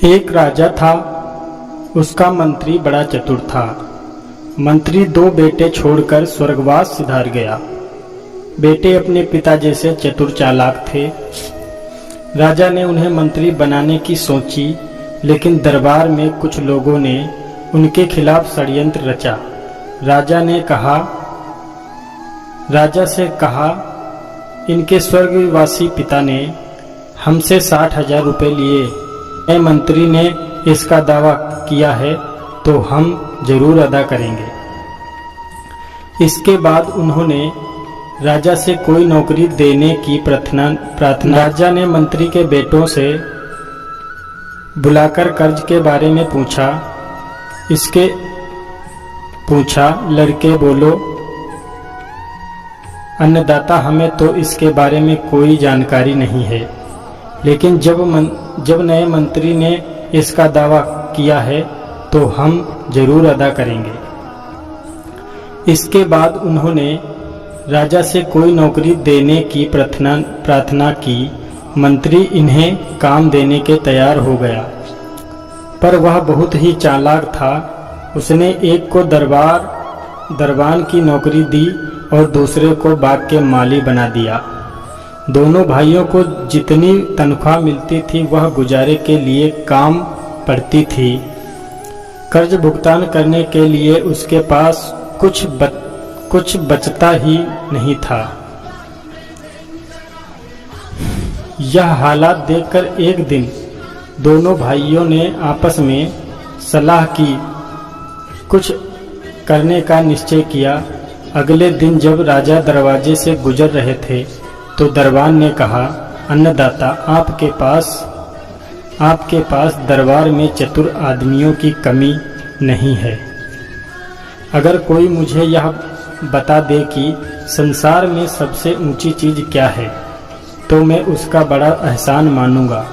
एक राजा था, उसका मंत्री बड़ा चतुर था। मंत्री 2 बेटे छोड़कर स्वर्गवास सिधार गया। बेटे अपने पिता जैसे चतुर चालाक थे। राजा ने उन्हें मंत्री बनाने की सोची, लेकिन दरबार में कुछ लोगों ने उनके खिलाफ षड्यंत्र रचा। राजा से कहा, इनके स्वर्गवासी पिता ने हमसे 60,000 रुपये लिए। नए मंत्री ने इसका दावा किया है तो हम जरूर अदा करेंगे। इसके बाद उन्होंने राजा से कोई नौकरी देने की प्रार्थना। राजा ने मंत्री के बेटों से बुलाकर कर्ज के बारे में पूछा। लड़के बोलो, अन्नदाता, हमें तो इसके बारे में कोई जानकारी नहीं है, लेकिन जब नए मंत्री ने इसका दावा किया है तो हम जरूर अदा करेंगे। इसके बाद उन्होंने राजा से कोई नौकरी देने की प्रार्थना की। मंत्री इन्हें काम देने के तैयार हो गया, पर वह बहुत ही चालाक था। उसने एक को दरबान की नौकरी दी और दूसरे को बाग के माली बना दिया। दोनों भाइयों को जितनी तनख्वाह मिलती थी वह गुजारे के लिए काम पड़ती थी। कर्ज भुगतान करने के लिए उसके पास कुछ बचता ही नहीं था। यह हालात देखकर एक दिन दोनों भाइयों ने आपस में सलाह की, कुछ करने का निश्चय किया। अगले दिन जब राजा दरवाजे से गुजर रहे थे तो दरबान ने कहा, अन्नदाता, आपके पास दरबार में चतुर आदमियों की कमी नहीं है। अगर कोई मुझे यह बता दे कि संसार में सबसे ऊंची चीज क्या है तो मैं उसका बड़ा एहसान मानूंगा।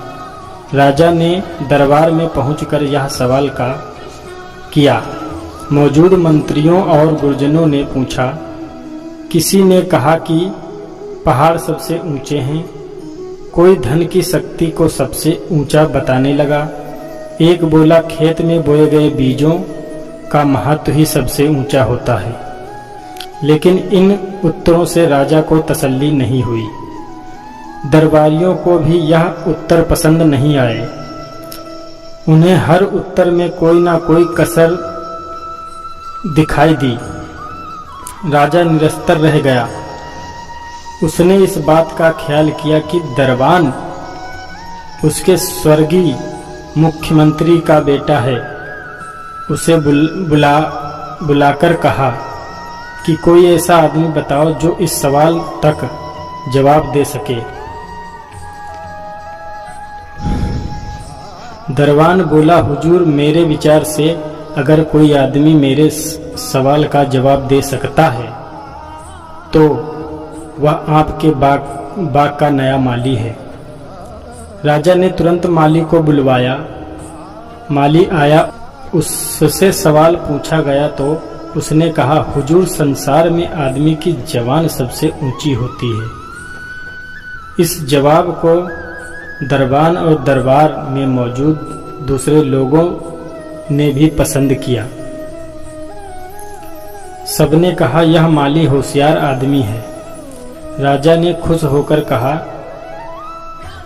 राजा ने दरबार में पहुंचकर यह सवाल किया। मौजूद मंत्रियों और गुरजनों ने पूछा। किसी ने कहा कि पहाड़ सबसे ऊंचे हैं, कोई धन की शक्ति को सबसे ऊंचा बताने लगा। एक बोला, खेत में बोए गए बीजों का महत्व ही सबसे ऊंचा होता है। लेकिन इन उत्तरों से राजा को तसल्ली नहीं हुई। दरबारियों को भी यह उत्तर पसंद नहीं आए। उन्हें हर उत्तर में कोई ना कोई कसर दिखाई दी। राजा निरस्तर रह गया। उसने इस बात का ख्याल किया कि दरबान उसके स्वर्गीय मुख्यमंत्री का बेटा है। उसे बुलाकर कहा कि कोई ऐसा आदमी बताओ जो इस सवाल तक जवाब दे सके। दरबान बोला, हुजूर, मेरे विचार से अगर कोई आदमी मेरे सवाल का जवाब दे सकता है तो वह आपके बाग का नया माली है। राजा ने तुरंत माली को बुलवाया। माली आया, उससे सवाल पूछा गया तो उसने कहा, हुजूर, संसार में आदमी की जवान सबसे ऊंची होती है। इस जवाब को दरबान और दरबार में मौजूद दूसरे लोगों ने भी पसंद किया। सबने कहा, यह माली होशियार आदमी है। राजा ने खुश होकर कहा,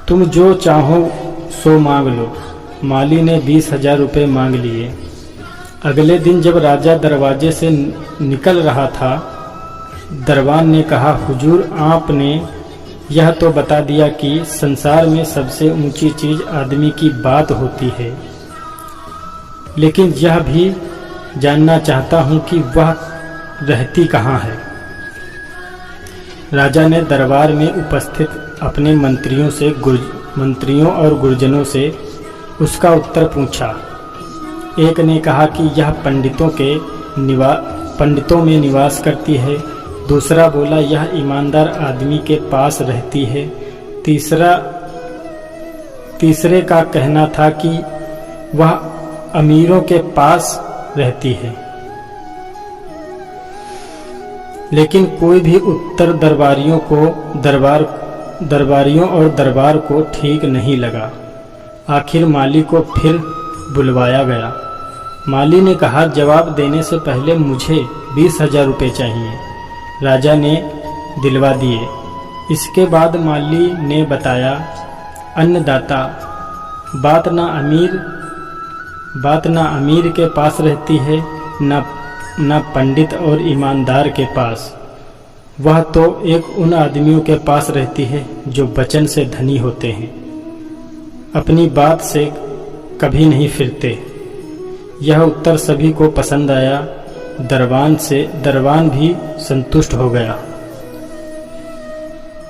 तुम जो चाहो सो मांग लो। माली ने 20,000 रुपये मांग लिए। अगले दिन जब राजा दरवाजे से निकल रहा था, दरबान ने कहा, हुजूर, आपने यह तो बता दिया कि संसार में सबसे ऊंची चीज आदमी की बात होती है, लेकिन यह भी जानना चाहता हूं कि वह रहती कहाँ है। राजा ने दरबार में उपस्थित अपने मंत्रियों और गुरजनों से उसका उत्तर पूछा। एक ने कहा कि यह पंडितों में निवास करती है। दूसरा बोला, यह ईमानदार आदमी के पास रहती है। तीसरे का कहना था कि वह अमीरों के पास रहती है। लेकिन कोई भी उत्तर दरबारियों और दरबार को ठीक नहीं लगा। आखिर माली को फिर बुलवाया गया। माली ने कहा, जवाब देने से पहले मुझे 20,000 रुपये चाहिए। राजा ने दिलवा दिए। इसके बाद माली ने बताया, अन्नदाता, बात ना अमीर के पास रहती है, ना पंडित और ईमानदार के पास। वह तो एक उन आदमियों के पास रहती है जो वचन से धनी होते हैं, अपनी बात से कभी नहीं फिरते। यह उत्तर सभी को पसंद आया। दरबान भी संतुष्ट हो गया।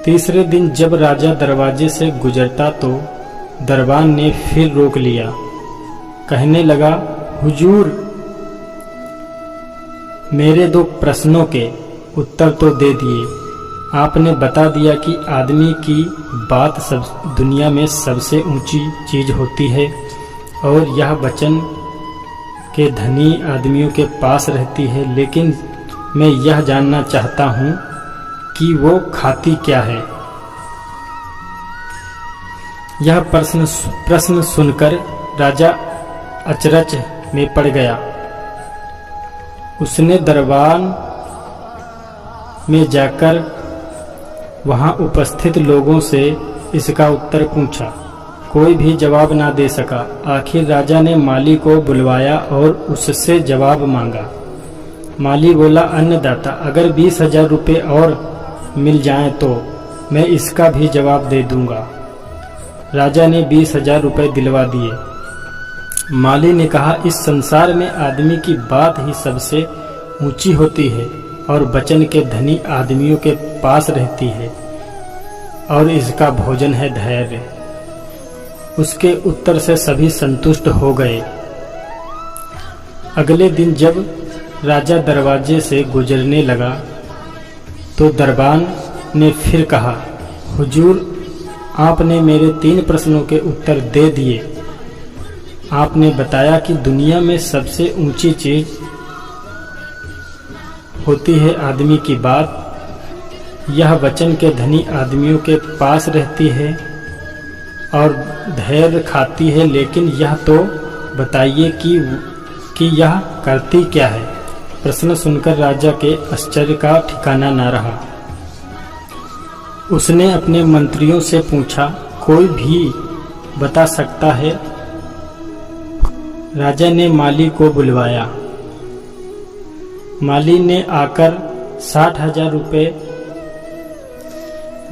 तीसरे दिन जब राजा दरवाजे से गुजरता तो दरबान ने फिर रोक लिया। कहने लगा, हुजूर, मेरे 2 प्रश्नों के उत्तर तो दे दिए। आपने बता दिया कि आदमी की बात सब दुनिया में सबसे ऊंची चीज होती है और यह वचन के धनी आदमियों के पास रहती है, लेकिन मैं यह जानना चाहता हूँ कि वो खाती क्या है। यह प्रश्न सुनकर राजा अचरज में पड़ गया। उसने दरबार में जाकर वहां उपस्थित लोगों से इसका उत्तर पूछा। कोई भी जवाब ना दे सका। आखिर राजा ने माली को बुलवाया और उससे जवाब मांगा। माली बोला, अन्नदाता, अगर 20,000 रुपये और मिल जाएं तो मैं इसका भी जवाब दे दूंगा। राजा ने 20,000 रुपये दिलवा दिए। माली ने कहा, इस संसार में आदमी की बात ही सबसे ऊंची होती है और वचन के धनी आदमियों के पास रहती है और इसका भोजन है धैर्य। उसके उत्तर से सभी संतुष्ट हो गए। अगले दिन जब राजा दरवाजे से गुजरने लगा तो दरबान ने फिर कहा, हुजूर, आपने मेरे 3 प्रश्नों के उत्तर दे दिए। आपने बताया कि दुनिया में सबसे ऊंची चीज होती है आदमी की बात। यह वचन के धनी आदमियों के पास रहती है और धैर्य खाती है, लेकिन यह तो बताइए कि यह करती क्या है। प्रश्न सुनकर राजा के आश्चर्य का ठिकाना न रहा। उसने अपने मंत्रियों से पूछा, कोई भी बता सकता है? राजा ने माली को बुलवाया। माली ने आकर 60,000 रुपये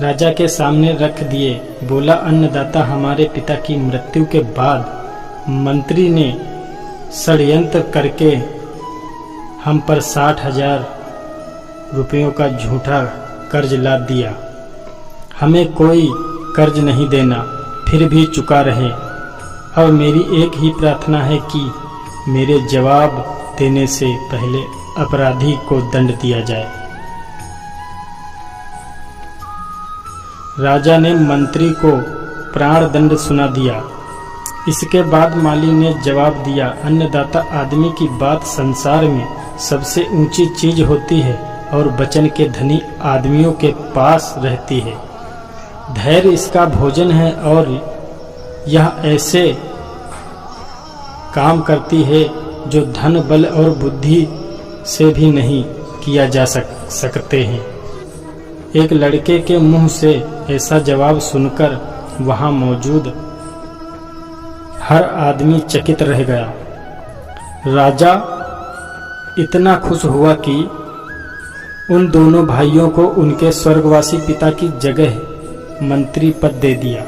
राजा के सामने रख दिए। बोला, अन्नदाता, हमारे पिता की मृत्यु के बाद मंत्री ने षड्यंत्र करके हम पर 60,000 रुपयों का झूठा कर्ज लाद दिया। हमें कोई कर्ज नहीं देना, फिर भी चुका रहे। अब मेरी एक ही प्रार्थना है कि मेरे जवाब देने से पहले अपराधी को दंड दिया जाए। राजा ने मंत्री को प्राण दंड सुना दिया। इसके बाद माली ने जवाब दिया, अन्नदाता, आदमी की बात संसार में सबसे ऊंची चीज होती है और वचन के धनी आदमियों के पास रहती है। धैर्य इसका भोजन है और यह ऐसे काम करती है जो धन, बल और बुद्धि से भी नहीं किया जा सकते हैं। एक लड़के के मुंह से ऐसा जवाब सुनकर वहां मौजूद हर आदमी चकित रह गया। राजा इतना खुश हुआ कि उन दोनों भाइयों को उनके स्वर्गवासी पिता की जगह मंत्री पद दे दिया।